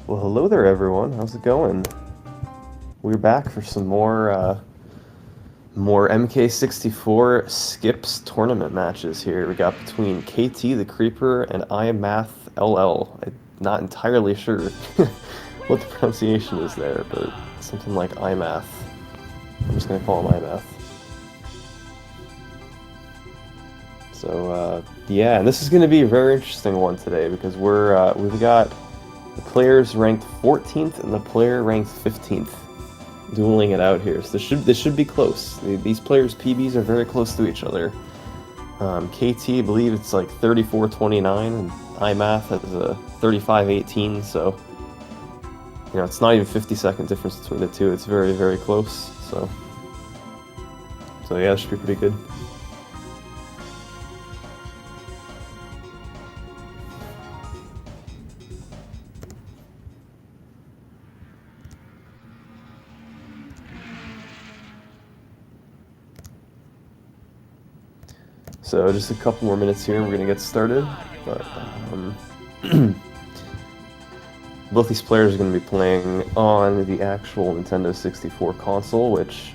Well, hello there, everyone. How's it going? We're back for some more MK64 Skips tournament matches here. We got between KTthecreeper and iMathIl. I'm not entirely sure what the pronunciation is there, but something like iMath. I'm just gonna call him iMath. So yeah, and this is gonna be a very interesting one today because we've got the players ranked 14th and the player ranked 15th dueling it out here. So this should be close. These players' PBs are very close to each other. KT, I believe it's like 34-29, and iMath has a 35-18, so you know it's not even 50-second difference between the two. It's very, very close. So yeah, it should be pretty good. So just a couple more minutes here, we're gonna get started. But both these players are gonna be playing on the actual Nintendo 64 console, which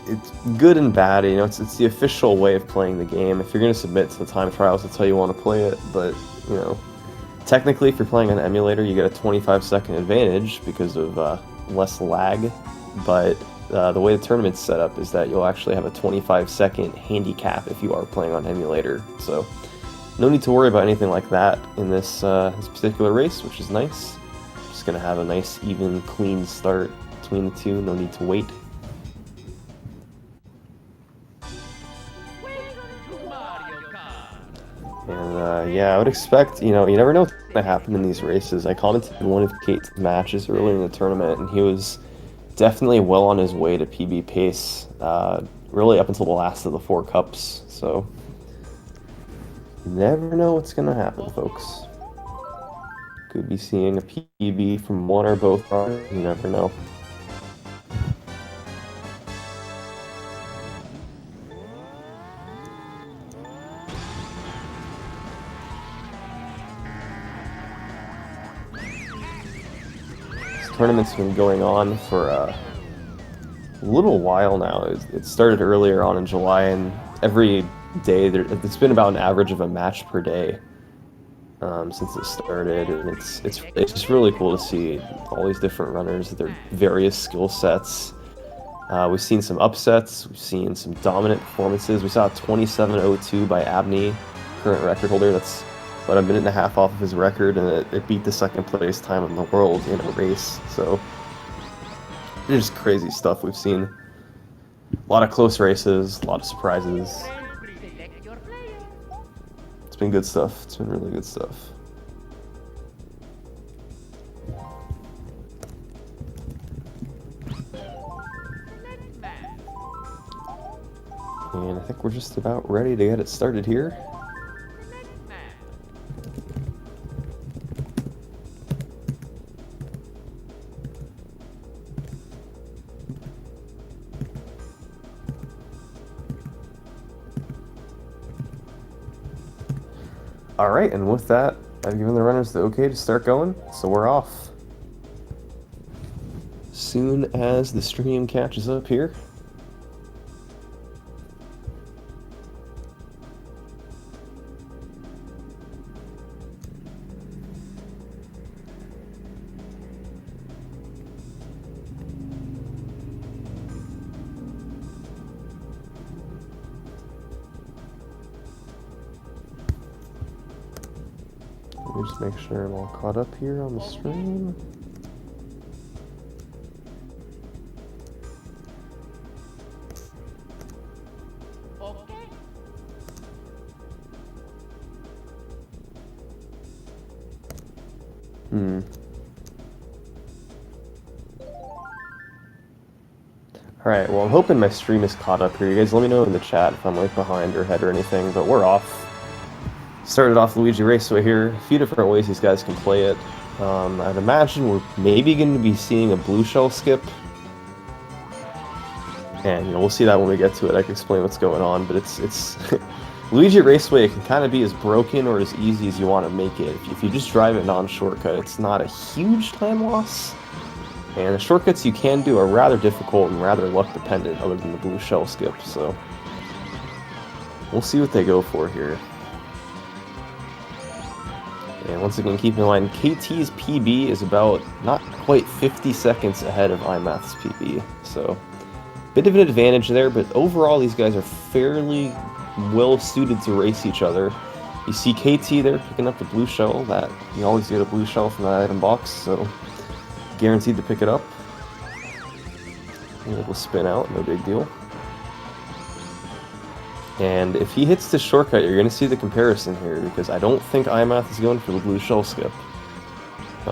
it's good and bad. You know, it's the official way of playing the game. If you're gonna submit to the time trials, that's how you want to play it. But you know, technically, if you're playing on an emulator, you get a 25-second advantage because of less lag. But the way the tournament's set up is that you'll actually have a 25-second handicap if you are playing on emulator. So no need to worry about anything like that in this particular race, which is nice. Just gonna have a nice, even, clean start between the two. No need to wait. And yeah, I would expect, you know, you never know what's gonna happen in these races. I commented on one of Kate's matches earlier in the tournament, and he was definitely well on his way to PB pace, really up until the last of the 4 cups, so you never know what's going to happen, folks. Could be seeing a PB from one or both runners, you never know. Tournament's been going on for a little while now. It started earlier on in July, and every day it's been about an average of a match per day since it started, and it's just really cool to see all these different runners, their various skill sets. We've seen some upsets, we've seen some dominant performances. We saw a 27:02 by Abney, current record holder. That's about a minute and a half off of his record, and it beat the second place time in the world in a race. So it's just crazy stuff we've seen. A lot of close races, a lot of surprises. It's been good stuff. It's been really good stuff. And I think we're just about ready to get it started here. Alright, and with that, I've given the runners the okay to start going, so we're off. Soon as the stream catches up here. Let me just make sure I'm all caught up here on the stream. Alright, well I'm hoping my stream is caught up here. You guys let me know in the chat if I'm like behind or ahead or anything, but we're off. Started off Luigi Raceway here. A few different ways these guys can play it. I'd imagine we're maybe going to be seeing a blue shell skip. And, you know, we'll see that when we get to it. I can explain what's going on, but it's Luigi Raceway can kind of be as broken or as easy as you want to make it. If you just drive it non-shortcut, it's not a huge time loss. And the shortcuts you can do are rather difficult and rather luck dependent, other than the blue shell skip, so we'll see what they go for here. And once again, keep in mind, KT's PB is about not quite 50 seconds ahead of iMath's PB, so bit of an advantage there, but overall these guys are fairly well suited to race each other. You see KT there picking up the blue shell. That you always get a blue shell from that item box, so guaranteed to pick it up. And it will spin out, no big deal. And if he hits the shortcut, you're going to see the comparison here, because I don't think iMath is going for the blue shell skip.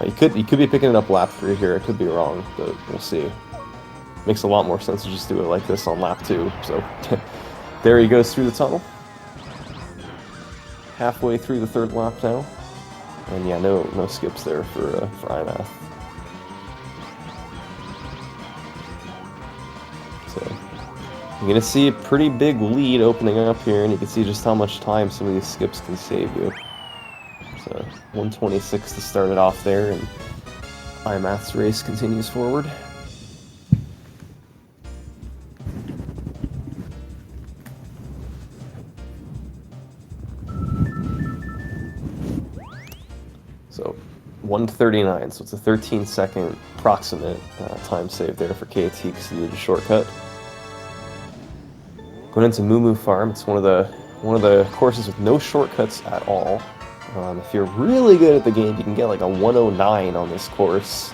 He could be picking it up lap 3 here, I could be wrong, but we'll see. Makes a lot more sense to just do it like this on lap 2, so there he goes through the tunnel. Halfway through the 3rd lap now. And yeah, no skips there for iMath. So you're going to see a pretty big lead opening up here, and you can see just how much time some of these skips can save you. So 126 to start it off there, and iMath's race continues forward. So 139, so it's a 13-second approximate time save there for KT because he did a shortcut. Going into Moo Moo Farm, it's one of the courses with no shortcuts at all. If you're really good at the game, you can get like a 109 on this course.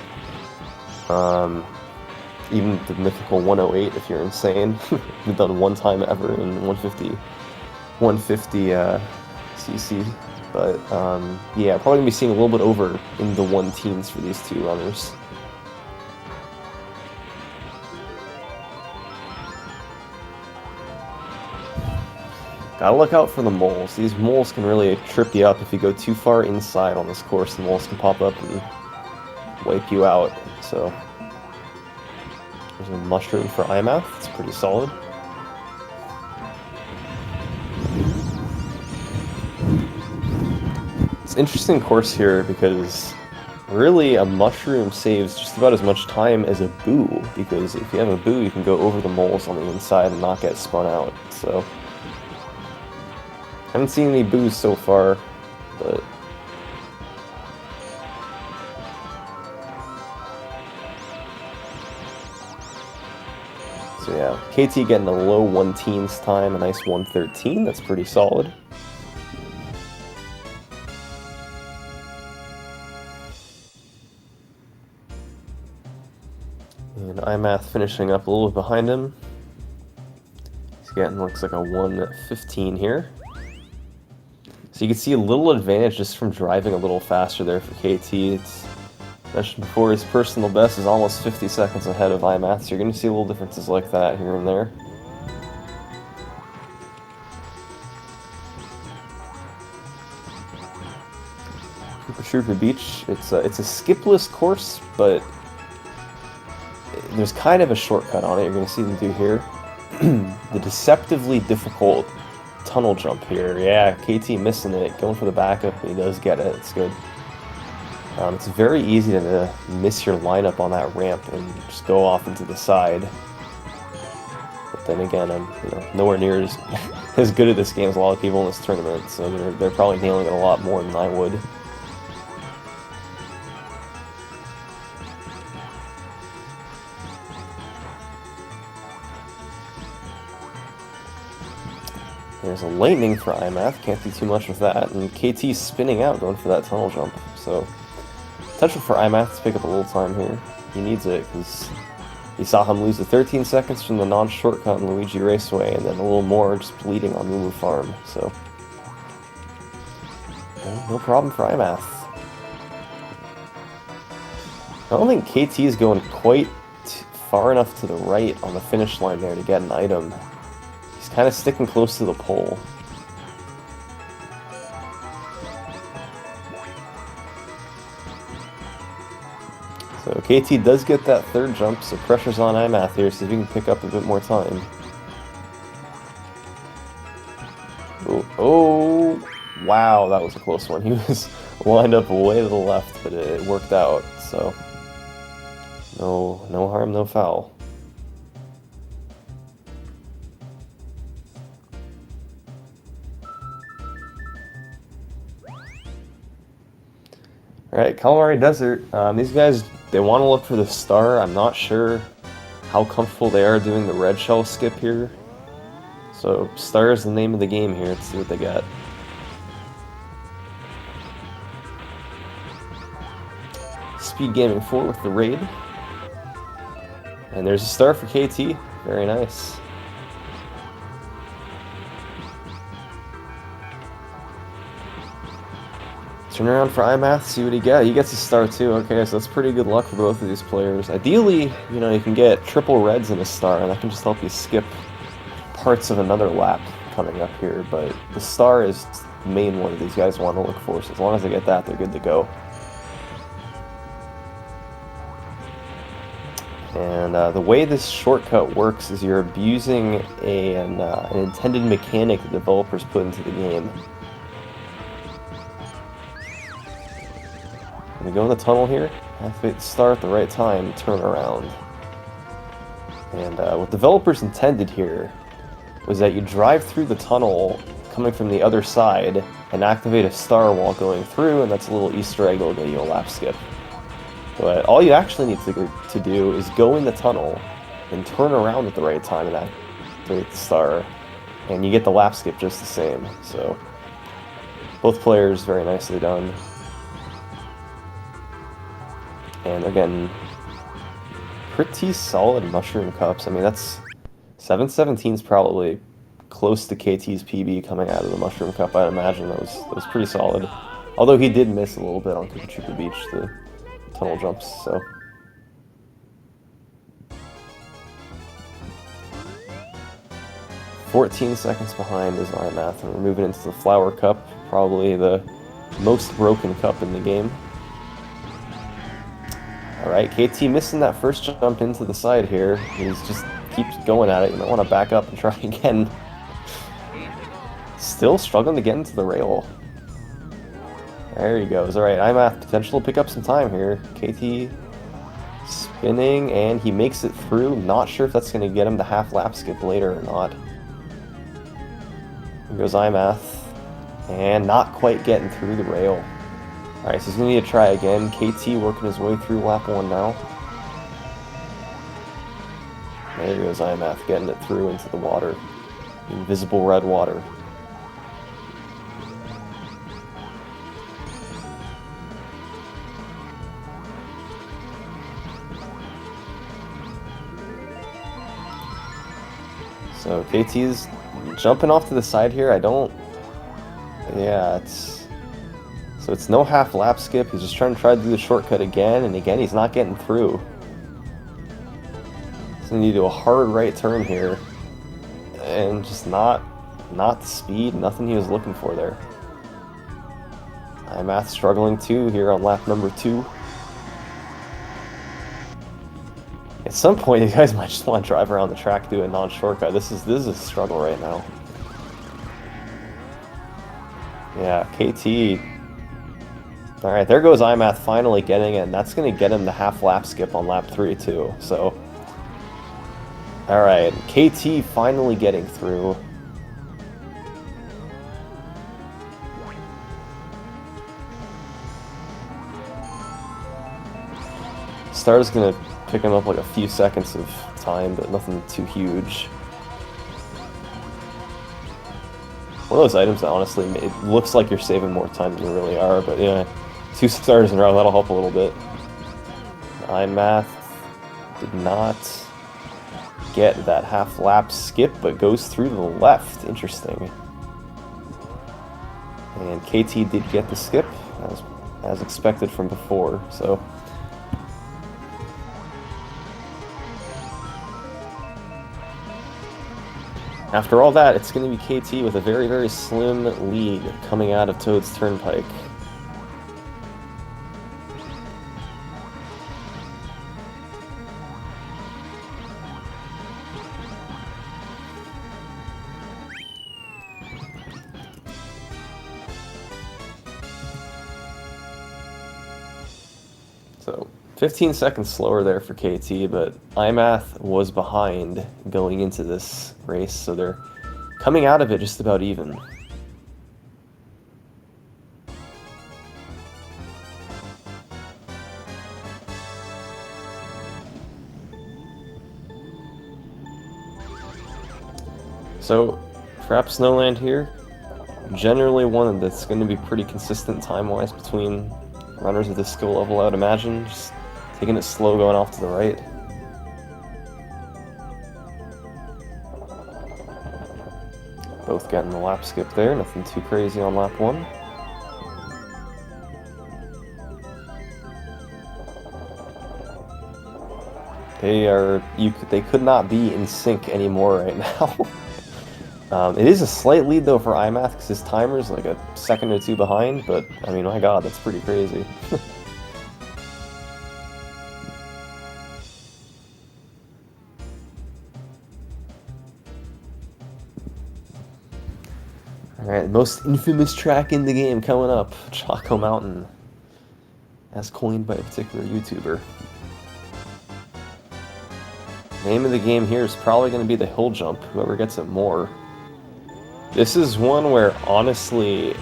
Even the mythical 108 if you're insane. We've done one time ever in 150 cc. But yeah, probably gonna be seeing a little bit over in the 1-teens for these two runners. Gotta look out for the moles. These moles can really trip you up if you go too far inside on this course. The moles can pop up and wipe you out. So there's a mushroom for iMath. It's pretty solid. It's an interesting course here because really a mushroom saves just about as much time as a boo, because if you have a boo you can go over the moles on the inside and not get spun out. So I haven't seen any boos so far, but so yeah, KT getting a low 1-teens time, a nice 113, that's pretty solid. And iMath finishing up a little bit behind him. He's getting, looks like a 115 here. So you can see a little advantage just from driving a little faster there for KT. It's mentioned before, his personal best is almost 50 seconds ahead of iMath, so you're going to see little differences like that here and there. Trooper Beach, it's a skipless course, but there's kind of a shortcut on it. You're going to see them do here. The deceptively difficult tunnel jump here. Yeah, KT missing it, going for the backup, but he does get it. It's good. It's very easy to miss your lineup on that ramp and just go off into the side. But then again, I'm nowhere near as good at this game as a lot of people in this tournament, so they're probably nailing it a lot more than I would. There's a lightning for iMath, can't do too much with that, and KT's spinning out going for that tunnel jump, so potential for iMath to pick up a little time here. He needs it, because you saw him lose the 13 seconds from the non-shortcut in Luigi Raceway, and then a little more just bleeding on Moo Moo Farm, so no problem for iMath. I don't think KT is going quite far enough to the right on the finish line there to get an item. He's kind of sticking close to the pole. So KT does get that third jump, so pressure's on iMath here, see if he can pick up a bit more time. Oh, Oh, wow, that was a close one. He was lined up way to the left, but it worked out, so no harm, no foul. Alright, Calamari Desert. These guys, they want to look for the star. I'm not sure how comfortable they are doing the red shell skip here. So, star is the name of the game here. Let's see what they got. SpeedGaming 4 with the raid. And there's a star for KT. Very nice. Turn around for iMath, see what he gets. He gets a star too. Okay, so that's pretty good luck for both of these players. Ideally, you know, you can get triple reds and a star, and that can just help you skip parts of another lap coming up here. But the star is the main one that these guys want to look for, so as long as they get that, they're good to go. And the way this shortcut works is you're abusing an intended mechanic the developers put into the game. We go in the tunnel here, activate the star at the right time, turn around. And what developers intended here was that you drive through the tunnel coming from the other side and activate a star while going through, and that's a little Easter egg that'll get you a lap skip. But all you actually need to do is go in the tunnel and turn around at the right time and activate the star, and you get the lap skip just the same. So both players, very nicely done. And again, pretty solid mushroom cups. I mean, that's 717 is probably close to KT's PB coming out of the mushroom cup. I'd imagine that was pretty solid. Although he did miss a little bit on KTthecreeper Beach, the tunnel jumps. So 14 seconds behind is iMath, and we're moving into the flower cup, probably the most broken cup in the game. Alright, KT missing that first jump into the side here. He's just keeps going at it. You might want to back up and try again. Still struggling to get into the rail. There he goes. Alright, iMath potential to pick up some time here. KT spinning, and he makes it through. Not sure if that's going to get him the half lap skip later or not. Here goes iMath. And not quite getting through the rail. Alright, so he's going to need to try again. KT working his way through lap 1 now. There goes iMath, getting it through into the water. Invisible red water. So KT's jumping off to the side here. So it's no half lap skip. He's just trying to do the shortcut again, and again he's not getting through. So you need to do a hard right turn here, and just not the speed, nothing he was looking for there. iMath struggling too here on lap number 2. At some point, you guys might just want to drive around the track, do a non-shortcut. This is a struggle right now. Yeah, KT. Alright, there goes iMath finally getting it, and that's going to get him the half lap skip on lap 3 too. So, alright, KT finally getting through. Star's going to pick him up like a few seconds of time, but nothing too huge. One of those items that honestly, it looks like you're saving more time than you really are, but yeah, 2 stars in a row, that'll help a little bit. iMath did not get that half lap skip, but goes through to the left. Interesting. And KT did get the skip, as expected from before, so. After all that, it's going to be KT with a very, very slim lead coming out of Toad's Turnpike. So 15 seconds slower there for KT, but iMath was behind going into this race, so they're coming out of it just about even. So, Frap Snowland here, generally one that's going to be pretty consistent time-wise between runners of this skill level, I would imagine. Just taking it slow, going off to the right. Both getting the lap skip there, nothing too crazy on lap 1. They could not be in sync anymore right now. It is a slight lead though for iMath because his timer's like a second or two behind, but I mean, my god, that's pretty crazy. Alright, most infamous track in the game coming up, Choco Mountain, as coined by a particular YouTuber. Name of the game here is probably going to be the hill jump, whoever gets it more. This is one where, honestly,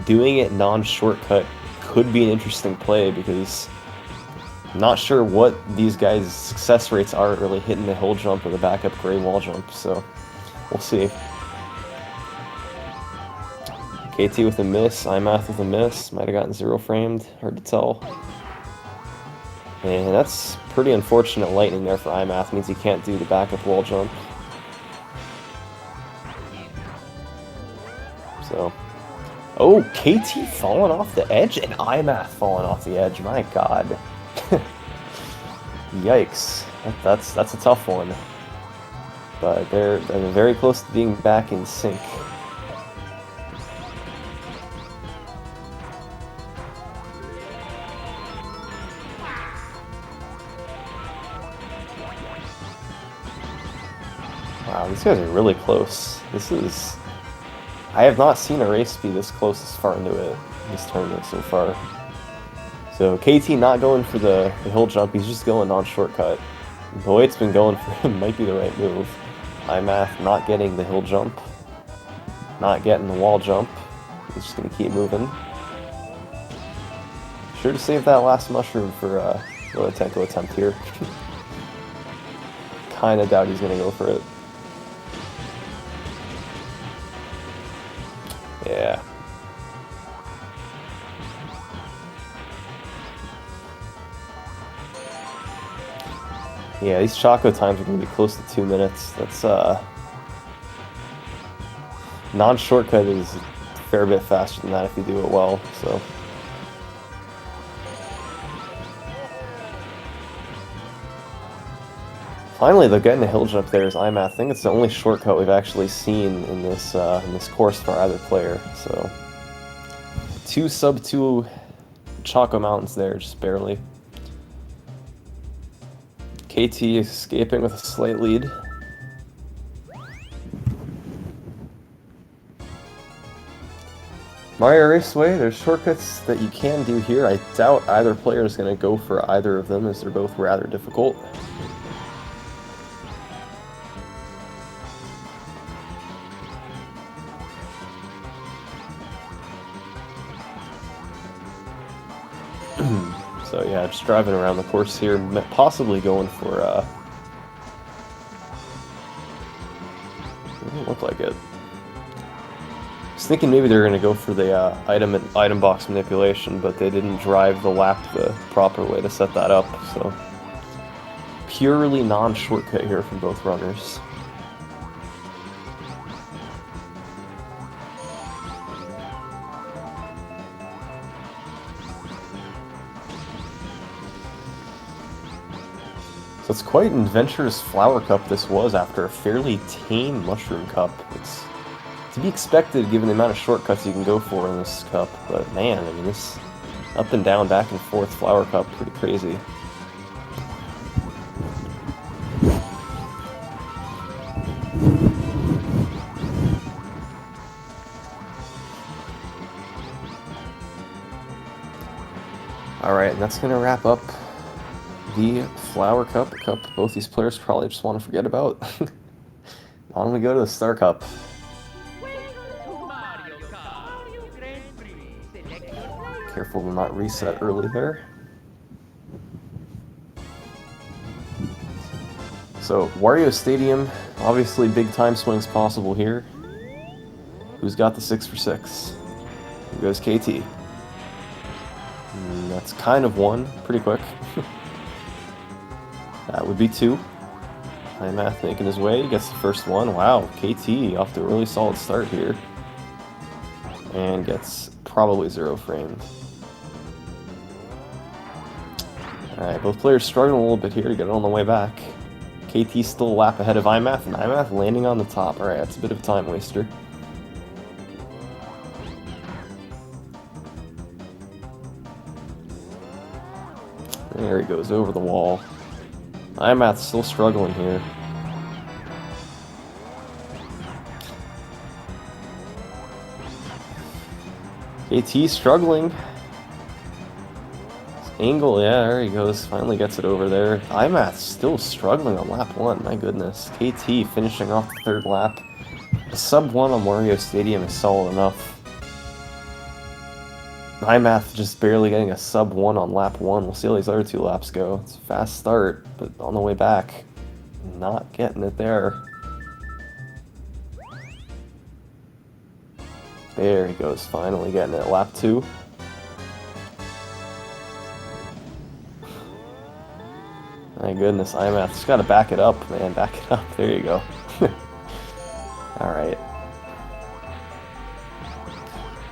doing it non-shortcut could be an interesting play because I'm not sure what these guys' success rates are at really hitting the hill jump or the backup gray wall jump, so we'll see. KT with a miss, iMath with a miss, might have gotten 0 framed, hard to tell. And that's pretty unfortunate lightning there for iMath, means he can't do the backup wall jump. So, oh, KT falling off the edge and iMath falling off the edge. My god. Yikes. That's a tough one. But they're very close to being back in sync. Wow, these guys are really close. I have not seen a race be this close this far into it, this tournament so far. So KT not going for the hill jump, he's just going non-shortcut. The way it's been going for him might be the right move. iMath not getting the hill jump, not getting the wall jump. He's just going to keep moving. Sure to save that last mushroom for a technical attempt here. Kinda doubt he's going to go for it. Yeah. Yeah, these Choco times are going to be close to 2 minutes. That's, non-shortcut is a fair bit faster than that if you do it well, so. Finally, though, getting a hill jump there is iMath. I think it's the only shortcut we've actually seen in this course for either player. So, 2 sub-2 Choco Mountains there, just barely. KT escaping with a slight lead. Mario Raceway, there's shortcuts that you can do here. I doubt either player is going to go for either of them, as they're both rather difficult. So yeah, just driving around the course here, possibly going for, doesn't look like it. I was thinking maybe they're going to go for the item box manipulation, but they didn't drive the lap the proper way to set that up, so purely non-shortcut here from both runners. So it's quite an adventurous flower cup this was after a fairly tame mushroom cup. It's to be expected given the amount of shortcuts you can go for in this cup, but man, I mean, this up and down, back and forth flower cup, pretty crazy. Alright, and that's going to wrap up the Flower Cup, a cup both these players probably just want to forget about. On we go to the Star Cup. Careful to not reset early there. So, Wario Stadium, obviously big time swings possible here. Who's got the 6 for 6? Here goes KT. And that's kind of one, pretty quick. That would be 2. iMath making his way, gets the first one. Wow, KT off to a really solid start here. And gets probably 0 framed. Alright, both players struggling a little bit here to get it on the way back. KT's still a lap ahead of iMath, and iMath landing on the top. Alright, that's a bit of a time waster. There he goes, over the wall. iMath's still struggling here. KT struggling. Angle, yeah, there he goes. Finally gets it over there. iMath's still struggling on lap 1, my goodness. KT finishing off the 3rd lap. A sub 1 on Wario Stadium is solid enough. iMath just barely getting a sub 1 on lap 1. We'll see how these other 2 laps go. It's a fast start, but on the way back, not getting it there. There he goes, finally getting it. Lap 2. My goodness, iMath just gotta back it up, man. Back it up. There you go. Alright.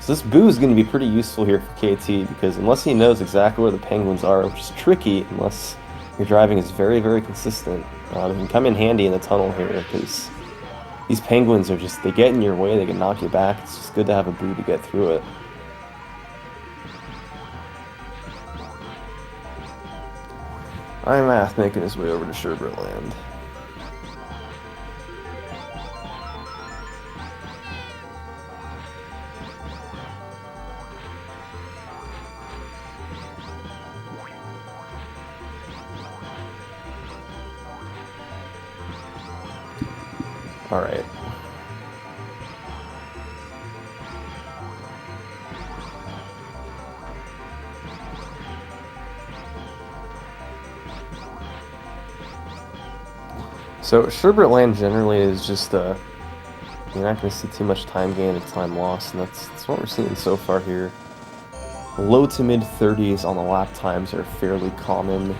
So this boo is going to be pretty useful here for KT, because unless he knows exactly where the penguins are, which is tricky unless your driving is very, very consistent, it can come in handy in the tunnel here, because these penguins are just, they get in your way, they can knock you back. It's just good to have a boo to get through it. iMath making his way over to Sherbert Land. Alright. So, Sherbert Land generally is just, you're not going to see too much time gain and time loss, and that's what we're seeing so far here. Low to mid 30s on the lap times are fairly common.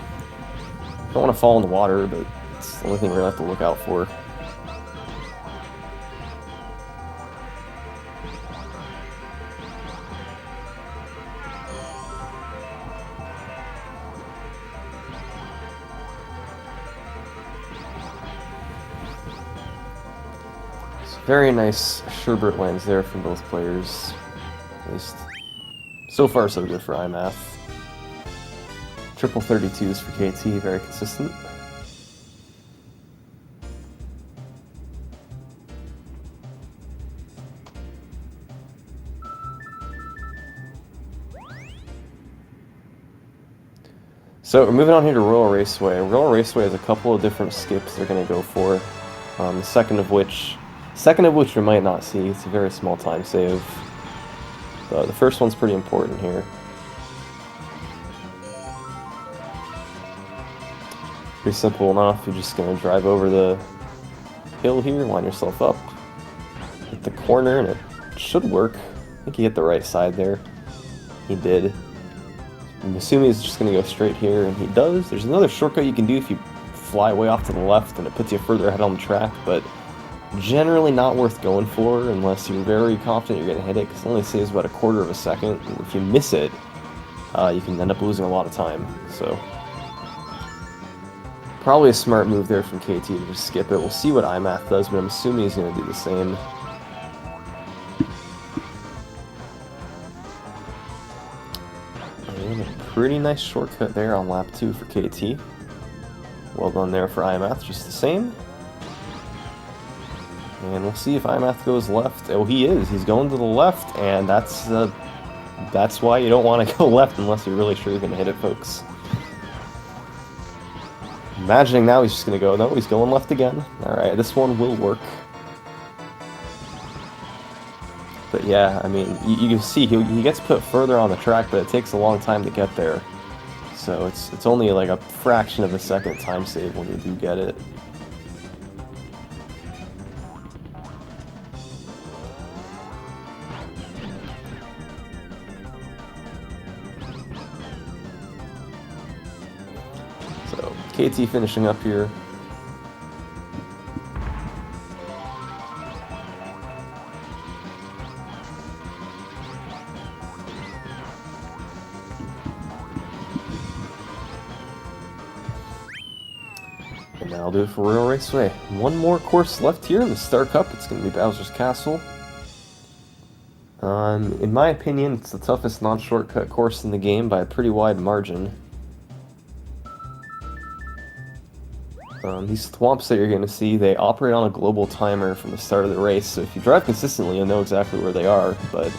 Don't want to fall in the water, but it's the only thing we really have to look out for. Very nice Sherbert lands there from both players. At least, so far so good for iMath. Triple 32s for KT, very consistent. So we're moving on here to Royal Raceway. Royal Raceway has a couple of different skips they're going to go for. The second of which we might not see. It's a very small time save. The first one's pretty important here. Pretty simple enough. You're just going to drive over the hill here, line yourself up, hit the corner, and it should work. I think he hit the right side there. He did. I'm assuming he's just going to go straight here, and he does. There's another shortcut you can do if you fly way off to the left, and it puts you further ahead on the track, but generally not worth going for unless you're very confident you're going to hit it, because it only saves about a quarter of a second, and if you miss it, you can end up losing a lot of time. So probably a smart move there from KT to just skip it. We'll see what iMath does, but I'm assuming he's going to do the same. And a pretty nice shortcut there on lap 2 for KT. Well done there for iMath, just the same. And we'll see if iMath goes left. Oh, he is. He's going to the left, and that's a That's why you don't want to go left unless you're really sure you're going to hit it, folks. Imagining now he's just going to go, no, he's going left again. Alright, this one will work. But yeah, I mean, you can see he gets put further on the track, but it takes a long time to get there. So it's only like a fraction of a second time save when you do get it. So KT finishing up here. And that'll do it for Royal Raceway. One more course left here in the Star Cup. It's going to be Bowser's Castle. In my opinion, it's the toughest non-shortcut course in the game by a pretty wide margin. These thwomps that you're going to see, they operate on a global timer from the start of the race, so if you drive consistently, you'll know exactly where they are, but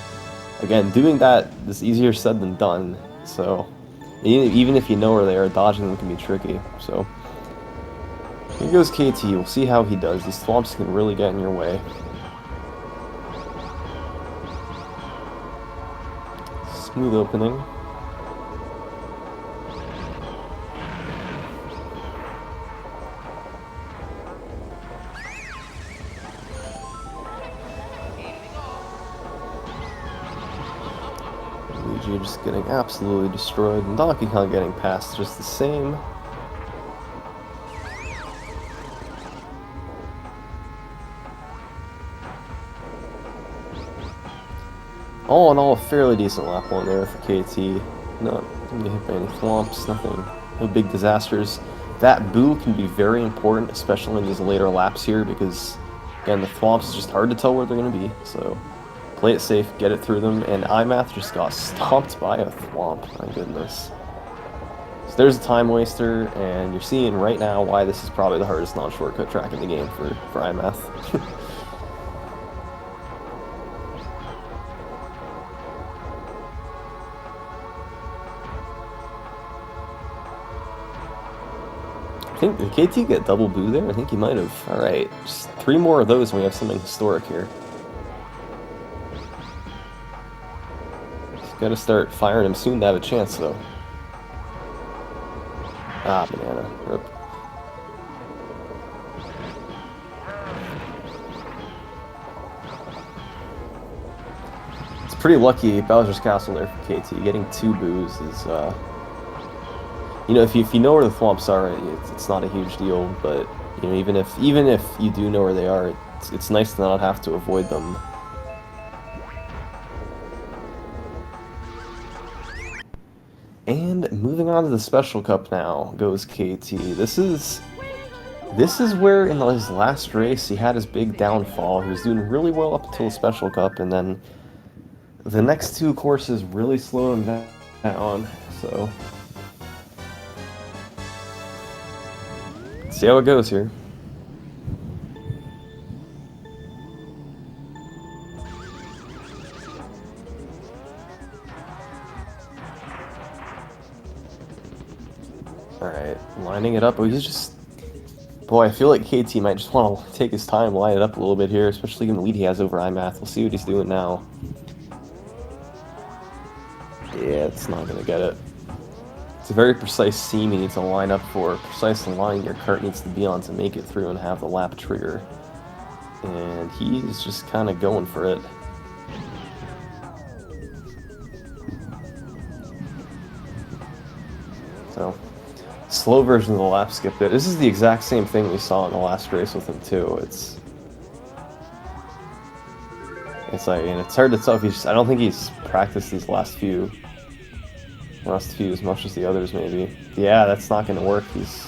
again, doing that is easier said than done, so even if you know where they are, dodging them can be tricky, so here goes KT. We'll see how he does. These thwomps can really get in your way. Smooth opening. Luigi just getting absolutely destroyed, and Donkey Kong getting past just the same. All in all, a fairly decent lap one there for KT. No, didn't get hit by any thwomps, nothing, no big disasters. That boo can be very important, especially in these later laps here, because, again, the thwomps is just hard to tell where they're going to be, so play it safe, get it through them, and iMath just got stomped by a thwomp, my goodness. So there's a time waster, and you're seeing right now why this is probably the hardest non-shortcut track in the game for iMath. I think, did KT get double boo there? I think he might have. Alright, just 3 more of those and we have something historic here. Just gotta start firing him soon to have a chance, though. Ah, banana. Rip. It's pretty lucky Bowser's Castle there for KT. Getting 2 boos is, you know, if you know where the thwomps are, it's not a huge deal. But you know, even if you do know where they are, it's nice to not have to avoid them. And moving on to the Special Cup now goes KT. This is where in his last race he had his big downfall. He was doing really well up until the Special Cup, and then the next 2 courses really slowed him down. So. See how it goes here. Alright, lining it up. Oh, he's just... Boy, I feel like KT might just want to take his time, line it up a little bit here, especially given the lead he has over iMath. We'll see what he's doing now. Yeah, it's not going to get it. It's a very precise seam you need to line up for, a precise line your cart needs to be on to make it through and have the lap trigger. And he's just kind of going for it. So, slow version of the lap skip there. This is the exact same thing we saw in the last race with him too. It's like, and it's hard to tell if he's, I don't think he's practiced these last few as much as the others, maybe. Yeah, that's not going to work. He's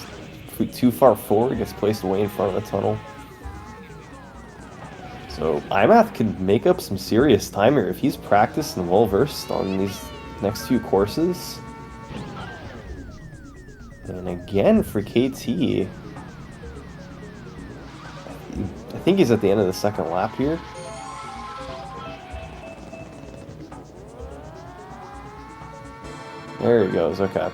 too far forward. He gets placed way in front of the tunnel. So iMath can make up some serious time here if he's practiced and well-versed on these next few courses. And again, for KT, I think he's at the end of the second lap here. There he goes, okay.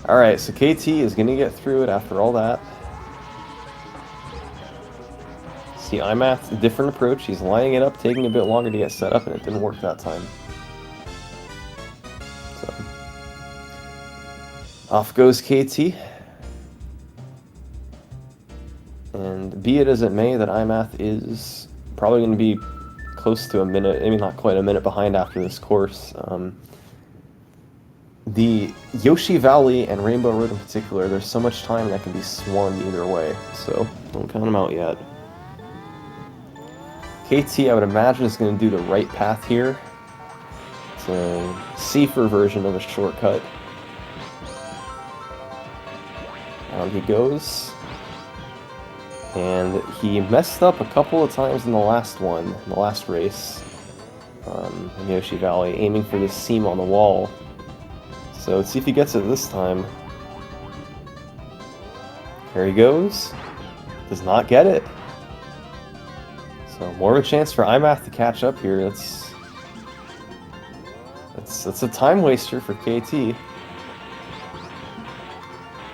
Alright, so KT is going to get through it after all that. See, iMath, a different approach. He's lining it up, taking a bit longer to get set up, and it didn't work that time. So, off goes KT. And be it as it may that iMath is probably going to be close to a minute, maybe not quite a minute behind after this course. The Yoshi Valley and Rainbow Road in particular, there's so much time that can be swung either way, so don't count them out yet. KT, I would imagine, is going to do the right path here. It's a safer version of a shortcut. Down he goes. And he messed up a couple of times in the last one, in the last race, in Yoshi Valley, aiming for this seam on the wall. So let's see if he gets it this time. There he goes. Does not get it. So more of a chance for iMath to catch up here. That's a time waster for KT.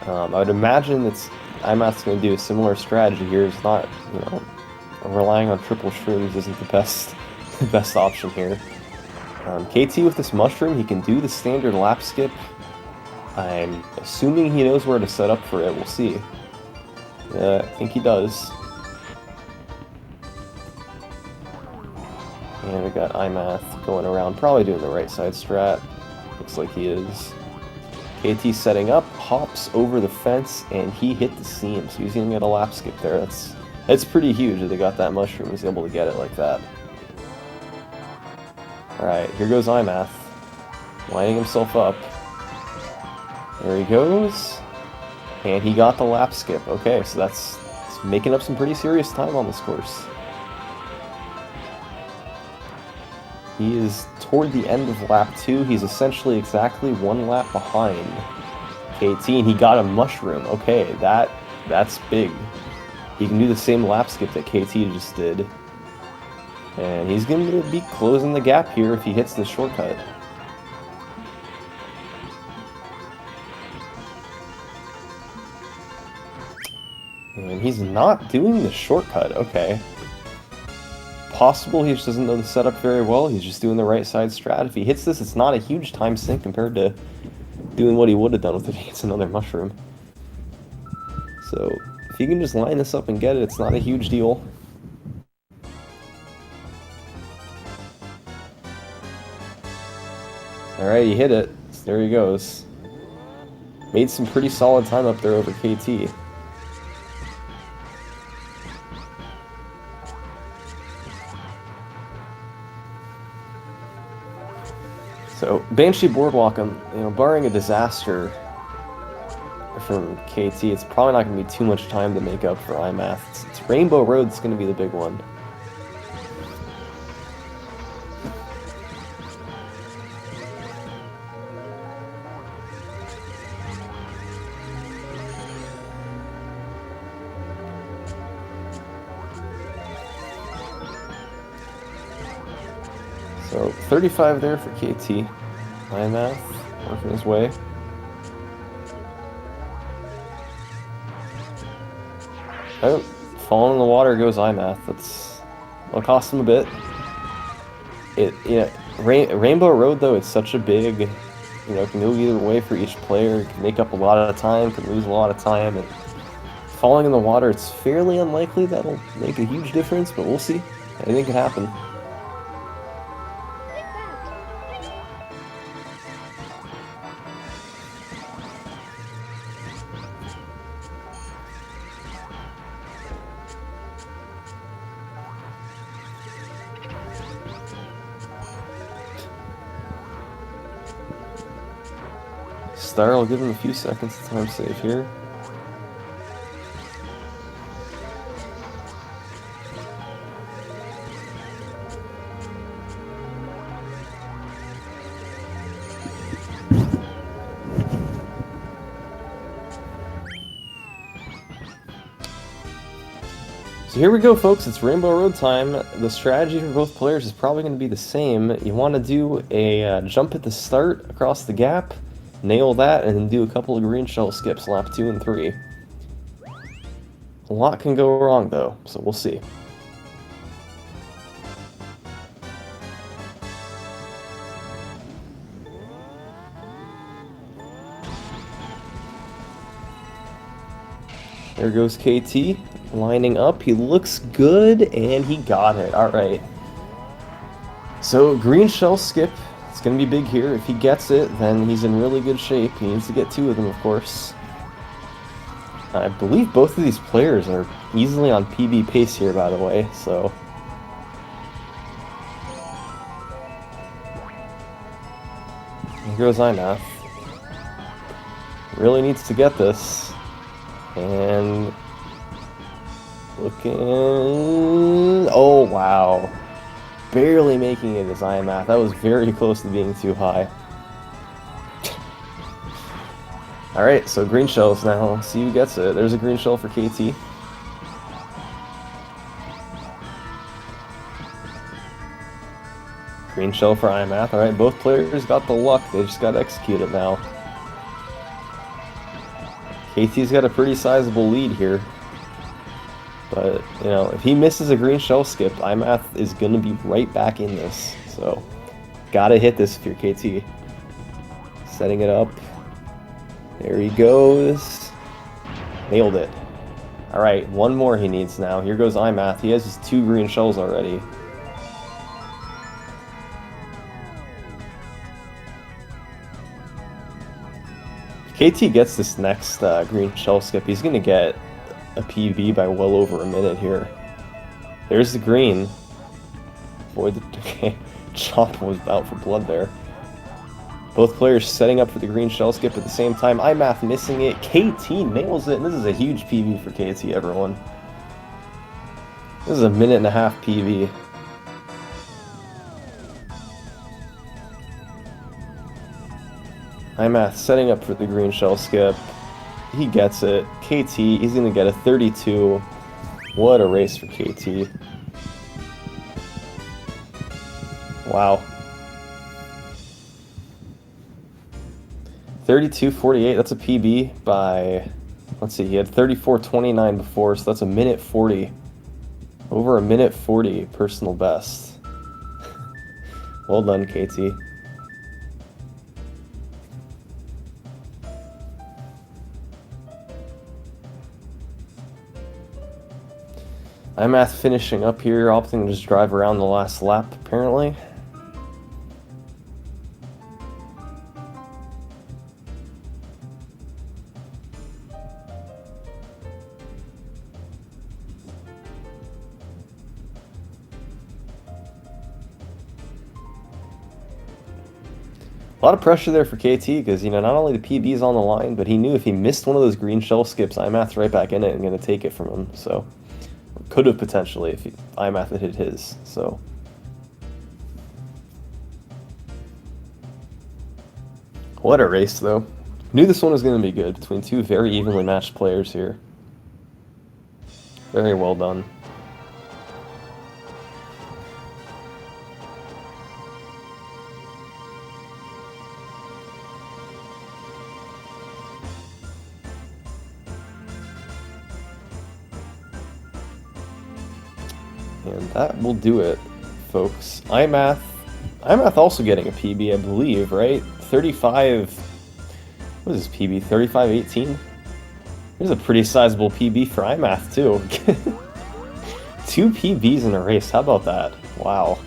I would imagine iMath's going to do a similar strategy here. It's not, relying on triple shrooms isn't the best option here. KT with this mushroom, he can do the standard lap skip. I'm assuming he knows where to set up for it. We'll see. I think he does. And we got iMath going around, probably doing the right side strat. Looks like he is. KT setting up, hops over the fence, and he hit the seam, so he's gonna get a lap skip there. That's pretty huge that they got that mushroom. He's able to get it like that. Alright, here goes iMath, lining himself up. There he goes. And he got the lap skip. Okay, so that's making up some pretty serious time on this course. He is toward the end of lap 2. He's essentially exactly one lap behind KT, and he got a mushroom. Okay, that's big. He can do the same lap skip that KT just did. And he's going to be closing the gap here if he hits this shortcut. And he's not doing the shortcut. Okay. Possible he just doesn't know the setup very well. He's just doing the right side strat. If he hits this, it's not a huge time sink compared to doing what he would have done with it if he hits another mushroom. So, if he can just line this up and get it, it's not a huge deal. Alright, he hit it. So there he goes. Made some pretty solid time up there over KT. So, Banshee Boardwalk, barring a disaster from KT, it's probably not going to be too much time to make up for iMath. It's Rainbow Road that's going to be the big one. So, 35 there for KT. iMath working his way. Oh, falling in the water goes iMath. That'll cost him a bit. Rainbow Road though, it's such a big, it can go either way for each player. It can make up a lot of time, can lose a lot of time. And falling in the water, it's fairly unlikely that'll make a huge difference, but we'll see. Anything can happen. Star will give him a few seconds to time save here. So here we go, folks. It's Rainbow Road time. The strategy for both players is probably going to be the same. You want to do a jump at the start across the gap, nail that, and then do a couple of green shell skips lap 2 and 3. A lot can go wrong, though, so we'll see. There goes KT, lining up. He looks good, and he got it. All right. So, green shell skip. It's going to be big here. If he gets it, then he's in really good shape. He needs to get 2 of them, of course. I believe both of these players are easily on PB pace here, by the way, so... Here goes iMath. Really needs to get this. And... looking... oh, wow. Barely making it as iMath. That was very close to being too high. Alright, so green shells now. See who gets it. There's a green shell for KT. Green shell for iMath. Alright, both players got the luck. They just got to execute it now. KT's got a pretty sizable lead here. But, you know, if he misses a green shell skip, iMath is going to be right back in this. So, gotta hit this if you're KT. Setting it up. There he goes. Nailed it. Alright, one more he needs now. Here goes iMath. He has his 2 green shells already. If KT gets this next green shell skip, he's going to get a PB by well over a minute here. There's the green. Boy, okay. Chop was out for blood there. Both players setting up for the green shell skip at the same time. iMath missing it. KT nails it. And this is a huge PB for KT, everyone. This is a 1.5-minute PB. iMath setting up for the green shell skip. He gets it. KT, he's going to get a 32. What a race for KT. Wow. 32.48, that's a PB by, let's see, he had 34.29 before, so that's a 1:40. Over a 1:40 personal best. Well done, KT. iMath finishing up here, opting to just drive around the last lap, apparently. A lot of pressure there for KT because, you know, not only the PB's on the line, but he knew if he missed one of those green shell skips, iMath's right back in it and going to take it from him, so... could have potentially if iMath had hit his, so... What a race, though. Knew this one was going to be good between 2 very evenly matched players here. Very well done. And that will do it, folks. iMath also getting a PB, I believe, right? 35... what is this PB? 35.18? There's a pretty sizable PB for iMath, too. 2 PBs in a race, how about that? Wow.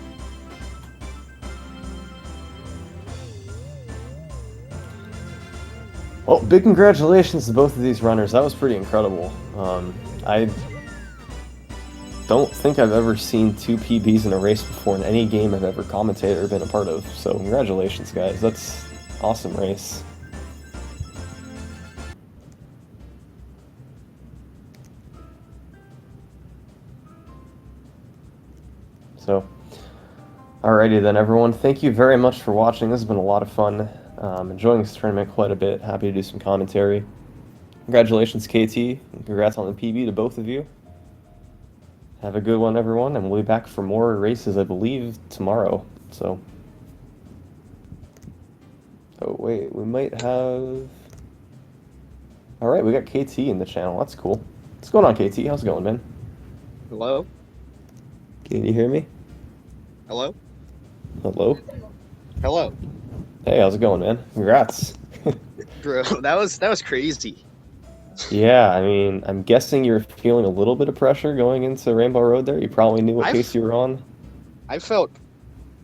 Well, big congratulations to both of these runners. That was pretty incredible. I don't think I've ever seen 2 PBs in a race before in any game I've ever commentated or been a part of. So congratulations, guys. That's an awesome race. So, alrighty then, everyone. Thank you very much for watching. This has been a lot of fun. Enjoying this tournament quite a bit. Happy to do some commentary. Congratulations, KT. Congrats on the PB to both of you. Have a good one, everyone, and we'll be back for more races, I believe, tomorrow. So, oh wait, we might have. All right, we got KT in the channel. That's cool. What's going on, KT? How's it going, man? Hello? Can you hear me? Hello? Hello. Hello. Hey, how's it going, man? Congrats. Bro, that was crazy. Yeah, I mean, I'm guessing you're feeling a little bit of pressure going into Rainbow Road there. You probably knew what pace I've you were on. I felt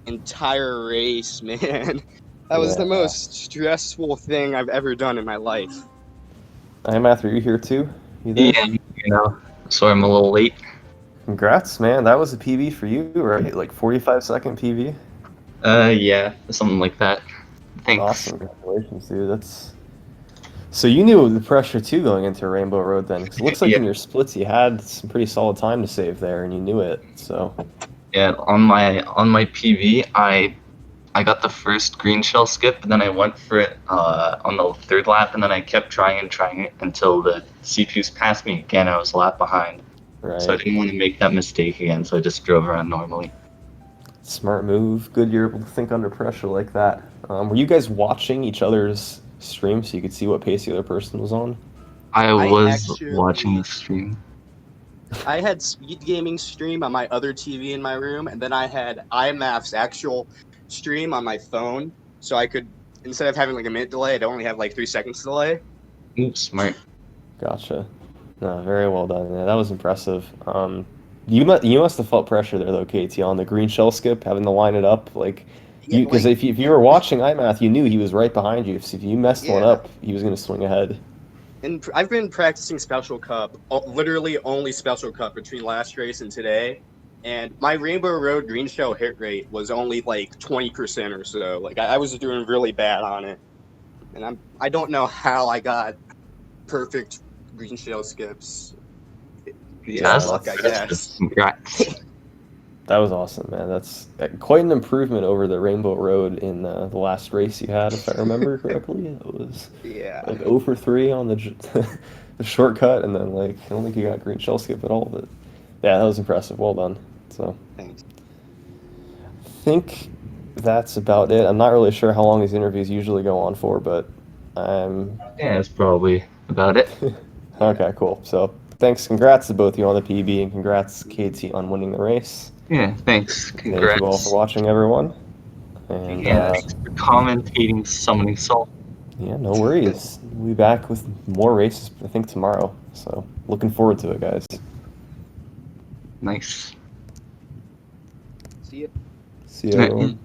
entire race, man. That was the Yeah. most stressful thing I've ever done in my life. iMath, are you here too? You there? Yeah, sorry I'm a little late. Congrats, man. That was a PB for you, right? Like 45-second PB. Yeah, something like that. Thanks. Awesome. Congratulations, dude. That's so you knew the pressure too going into Rainbow Road then, because it looks like Yeah, in your splits you had some pretty solid time to save there, and you knew it. So yeah. On my PV, I got the first green shell skip, and then I went for it on the third lap, and then I kept trying it until the CPUs passed me again. I was a lap behind, so I right, didn't want to make that mistake again. So I just drove around normally. smart move. Good you're able to think under pressure like that. Were you guys watching each other's stream so you could see what pace the other person was on? I I was watching actually the stream. I had SpeedGaming stream on my other TV in my room, and then I had iMath's actual stream on my phone, so I could, instead of having like a minute delay, I'd only have like 3 seconds delay. Oops, smart. Gotcha. No, very well done. Yeah, that was impressive. You must have felt pressure there though, KT, on the green shell skip, having to line it up like Yeah, you because like if you were watching iMath, you knew he was right behind you. So if you messed one yeah. up, he was going to swing ahead. And I've been practicing Special Cup, literally only Special Cup between last race and today. And my Rainbow Road Green Shell hit rate was only like 20% or so. Like I was doing really bad on it, and I don't know how I got perfect Green Shell skips. Yeah, Just Yeah, that's luck, I impressive. guess. Congrats. that was awesome, man. That's quite an improvement over the Rainbow Road in the last race you had, if I remember correctly. It was Yeah. like 0 for 3 on the the shortcut, and then like I don't think you got green shell skip at all, but yeah, that was impressive. Well done. So. Thanks. Think that's about it. I'm not really sure how long these interviews usually go on for, but I'm Yeah, that's probably about it. Yeah. okay, cool. So thanks, congrats to both you on the PB, and congrats KT on winning the race. Yeah, thanks. Thank you all for Congrats. watching, everyone. And Yeah, thanks for commentating Summoning Soul. yeah, no worries. We'll be back with more races, I think tomorrow. So looking forward to it, guys. Nice. See ya. See you, everyone.